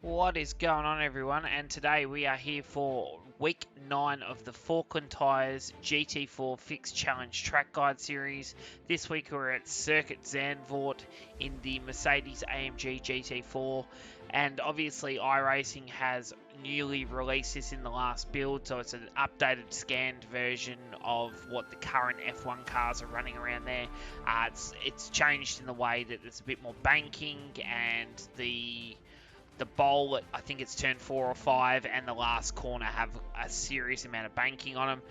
What is going on, everyone? And today we are here for week 9 of the Falken Tyres GT4 Fixed Challenge Track Guide series. This week we're at Circuit Zandvoort in the Mercedes AMG GT4, and obviously iRacing has newly released this in the last build, so it's an updated scanned version of what the current F1 cars are running around there. It's changed in the way that there's a bit more banking, and the bowl, I think it's turn 4 or 5, and the last corner have a serious amount of banking on them.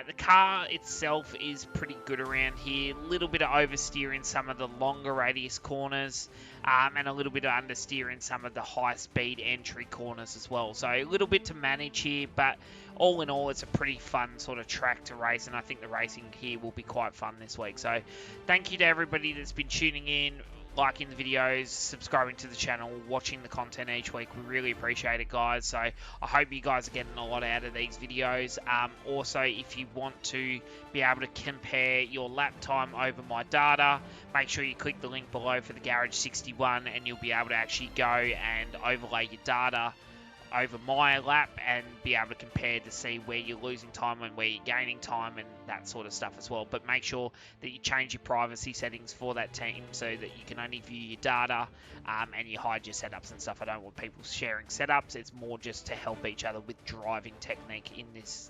The car itself is pretty good around here. A little bit of oversteer in some of the longer radius corners, and a little bit of understeer in some of the high speed entry corners as well. So a little bit to manage here, but all in all, it's a pretty fun sort of track to race, and I think the racing here will be quite fun this week. So thank you to everybody that's been tuning in, liking the videos, subscribing to the channel, watching the content each week. We really appreciate it, guys. So I hope you guys are getting a lot out of these videos. Also, if you want to be able to compare your lap time over my data, make sure you click the link below for the Garage 61, and you'll be able to actually go and overlay your data over my lap and be able to compare to see where you're losing time and where you're gaining time and that sort of stuff as well. But make sure that you change your privacy settings for that team so that you can only view your data, and you hide your setups and stuff. I don't want people sharing setups. It's more just to help each other with driving technique in this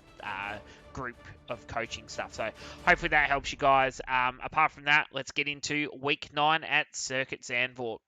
group of coaching stuff. So hopefully that helps you guys. Apart from that, let's get into week 9 at Circuit Zandvoort.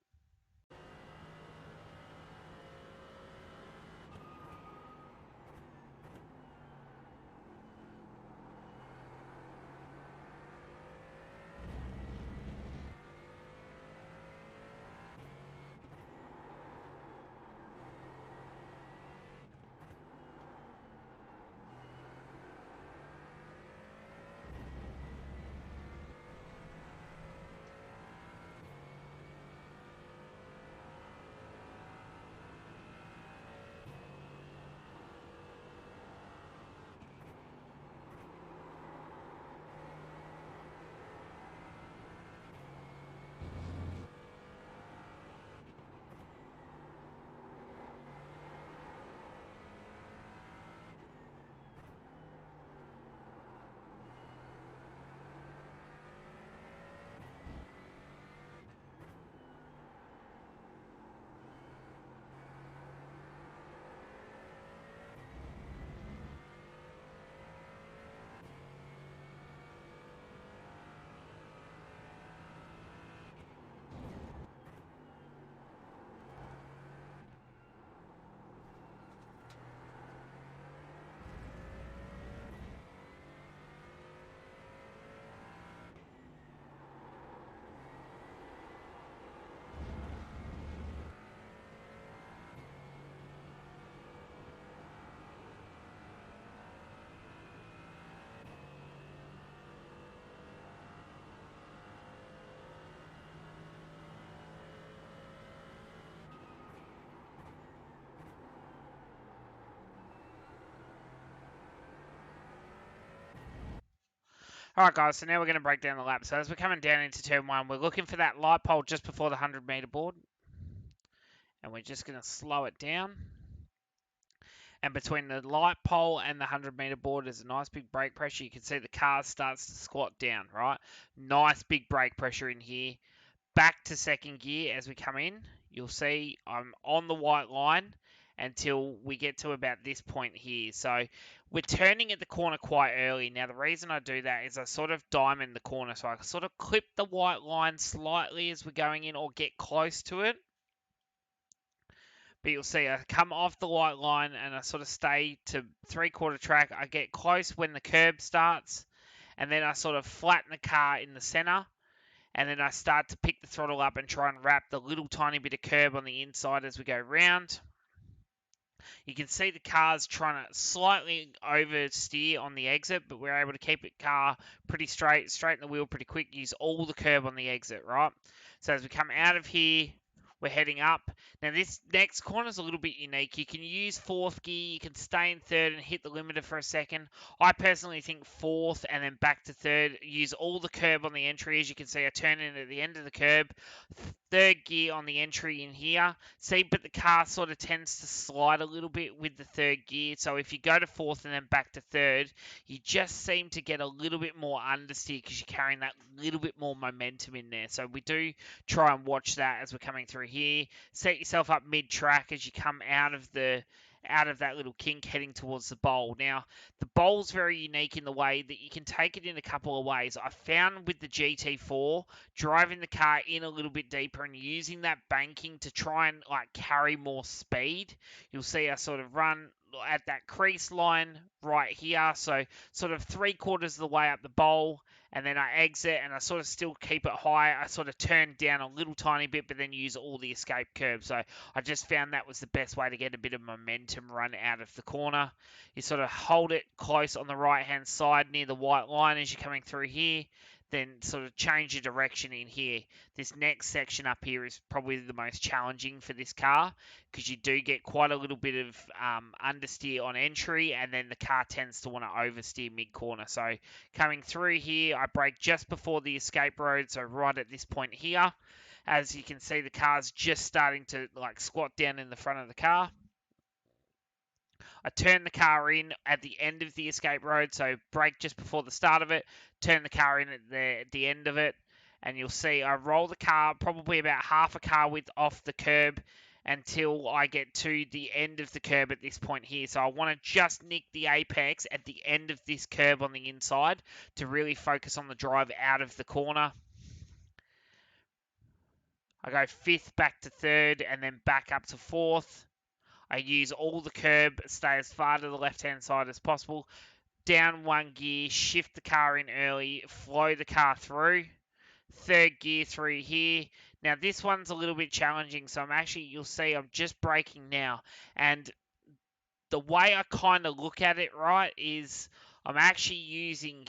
Alright guys, so now we're going to break down the lap. So as we're coming down into turn 1, we're looking for that light pole just before the 100 meter board. And we're just going to slow it down. And between the light pole and the 100 meter board is a nice big brake pressure. You can see the car starts to squat down, right? Nice big brake pressure in here. Back to second gear as we come in. You'll see I'm on the white line until we get to about this point here. So we're turning at the corner quite early. Now the reason I do that is I sort of diamond the corner. So I sort of clip the white line slightly as we're going in or get close to it. But you'll see I come off the white line and I sort of stay to 3/4 track. I get close when the curb starts, and then I sort of flatten the car in the center, and then I start to pick the throttle up and try and wrap the little tiny bit of curb on the inside as we go round. You can see the car's trying to slightly oversteer on the exit, but we're able to keep the car pretty straighten the wheel pretty quick, use all the curb on the exit, right? So as we come out of here, we're heading up. Now this next corner is a little bit unique. You can use fourth gear, you can stay in third and hit the limiter for a second. I personally think fourth and then back to third. Use all the curb on the entry. As you can see, I turn in at the end of the curb. Third gear on the entry in here. See, but the car sort of tends to slide a little bit with the third gear. So if you go to fourth and then back to third, you just seem to get a little bit more understeer because you're carrying that little bit more momentum in there. So we do try and watch that as we're coming through here. Set yourself up mid-track as you come out of that little kink heading towards the bowl. Now, the bowl's very unique in the way that you can take it in a couple of ways. I found with the GT4, driving the car in a little bit deeper and using that banking to try and like carry more speed. You'll see I sort of run at that crease line right here, so sort of 3/4 of the way up the bowl, and then I exit and I sort of still keep it high. I sort of turn down a little tiny bit, but then use all the escape curb. So I just found that was the best way to get a bit of momentum run out of the corner. You sort of hold it close on the right hand side near the white line as you're coming through here, then sort of change your direction in here. This next section up here is probably the most challenging for this car because you do get quite a little bit of understeer on entry, and then the car tends to want to oversteer mid-corner. So coming through here, I brake just before the escape road, so right at this point here. As you can see, the car's just starting to like squat down in the front of the car. I turn the car in at the end of the escape road, so brake just before the start of it, turn the car in at the end of it, and you'll see I roll the car probably about half a car width off the curb until I get to the end of the curb at this point here. So I want to just nick the apex at the end of this curb on the inside to really focus on the drive out of the corner. I go fifth back to third and then back up to fourth. I use all the curb, stay as far to the left-hand side as possible. Down one gear, shift the car in early, flow the car through. Third gear through here. Now this one's a little bit challenging, so you'll see I'm just braking now. And the way I kind of look at it, right, is I'm actually using,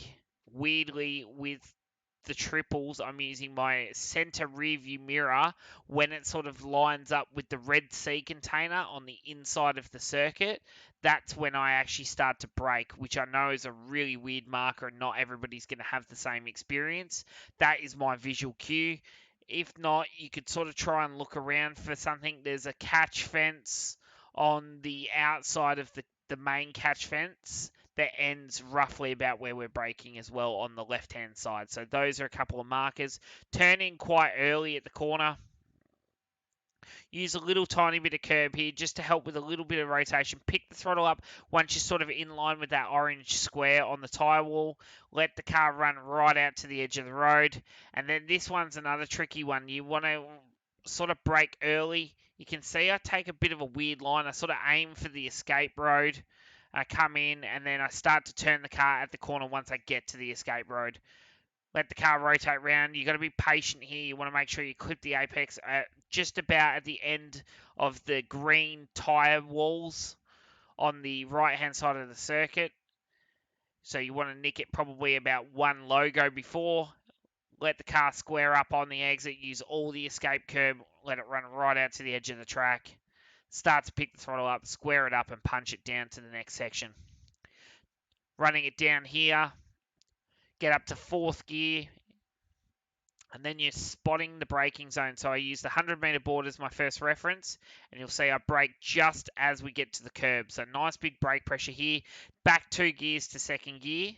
weirdly, with the triples, I'm using my center rear view mirror when it sort of lines up with the Red Sea container on the inside of the circuit. That's when I actually start to brake, which I know is a really weird marker and not everybody's going to have the same experience. That is my visual cue. If not, you could sort of try and look around for something. There's a catch fence on the outside of the main catch fence that ends roughly about where we're braking as well on the left-hand side. So those are a couple of markers. Turn in quite early at the corner. Use a little tiny bit of curb here just to help with a little bit of rotation. Pick the throttle up once you're sort of in line with that orange square on the tyre wall. Let the car run right out to the edge of the road. And then this one's another tricky one. You want to sort of brake early. You can see I take a bit of a weird line. I sort of aim for the escape road. I come in and then I start to turn the car at the corner once I get to the escape road. Let the car rotate around. You've got to be patient here. You want to make sure you clip the apex just about at the end of the green tyre walls on the right-hand side of the circuit. So you want to nick it probably about one logo before. Let the car square up on the exit. Use all the escape curb. Let it run right out to the edge of the track. Start to pick the throttle up, square it up, and punch it down to the next section. Running it down here, get up to fourth gear, and then you're spotting the braking zone. So I use the 100-meter board as my first reference, and you'll see I brake just as we get to the curb. So nice big brake pressure here. Back 2 gears to second gear.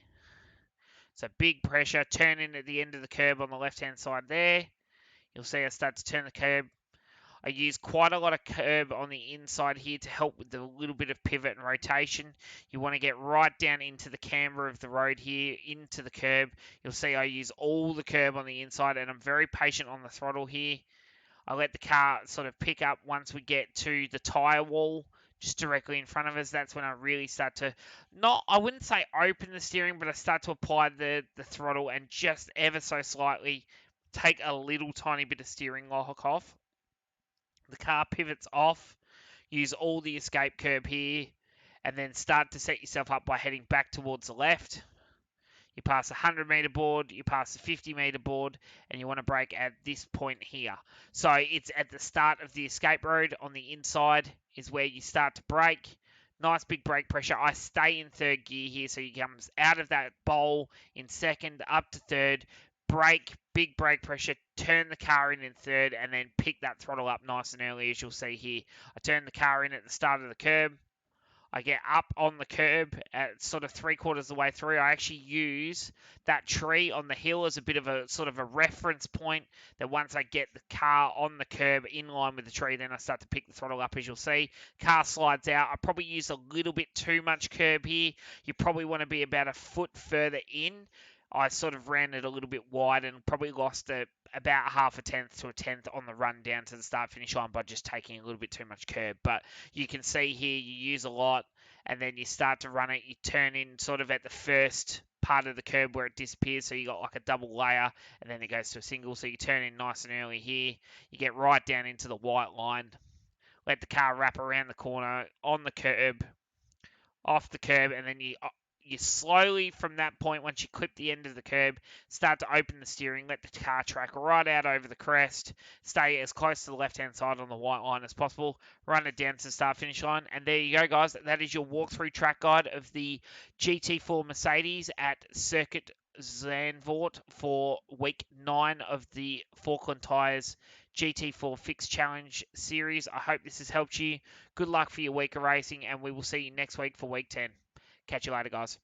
So big pressure, turn in at the end of the curb on the left-hand side there. You'll see I start to turn the curb. I use quite a lot of curb on the inside here to help with the little bit of pivot and rotation. You want to get right down into the camber of the road here, into the curb. You'll see I use all the curb on the inside, and I'm very patient on the throttle here. I let the car sort of pick up once we get to the tyre wall, just directly in front of us. That's when I really start to, I wouldn't say open the steering, but I start to apply the throttle and just ever so slightly take a little tiny bit of steering lock off. The car pivots off, use all the escape curb here, and then start to set yourself up by heading back towards the left. You pass the 100-meter board, you pass the 50-meter board, and you want to brake at this point here. So it's at the start of the escape road on the inside is where you start to brake. Nice big brake pressure. I stay in third gear here, so he comes out of that bowl in second, up to third. Brake, big brake pressure, turn the car in third, and then pick that throttle up nice and early, as you'll see here. I turn the car in at the start of the curb. I get up on the curb at sort of 3/4 of the way through. I actually use that tree on the hill as a bit of a sort of a reference point that once I get the car on the curb in line with the tree, then I start to pick the throttle up, as you'll see. Car slides out. I probably use a little bit too much curb here. You probably want to be about a foot further in. I sort of ran it a little bit wide and probably lost about half a tenth to a tenth on the run down to the start-finish line by just taking a little bit too much curb. But you can see here you use a lot, and then you start to run it. You turn in sort of at the first part of the curb where it disappears, so you got like a double layer, and then it goes to a single. So you turn in nice and early here. You get right down into the white line. Let the car wrap around the corner, on the curb, off the curb, and then you slowly, from that point, once you clip the end of the curb, start to open the steering, let the car track right out over the crest, stay as close to the left-hand side on the white line as possible, run it down to the start-finish line, and there you go, guys. That is your walkthrough track guide of the GT4 Mercedes at Circuit Zandvoort for week 9 of the Falken Tyres GT4 Fixed Challenge series. I hope this has helped you. Good luck for your week of racing, and we will see you next week for week 10. Catch you later, guys.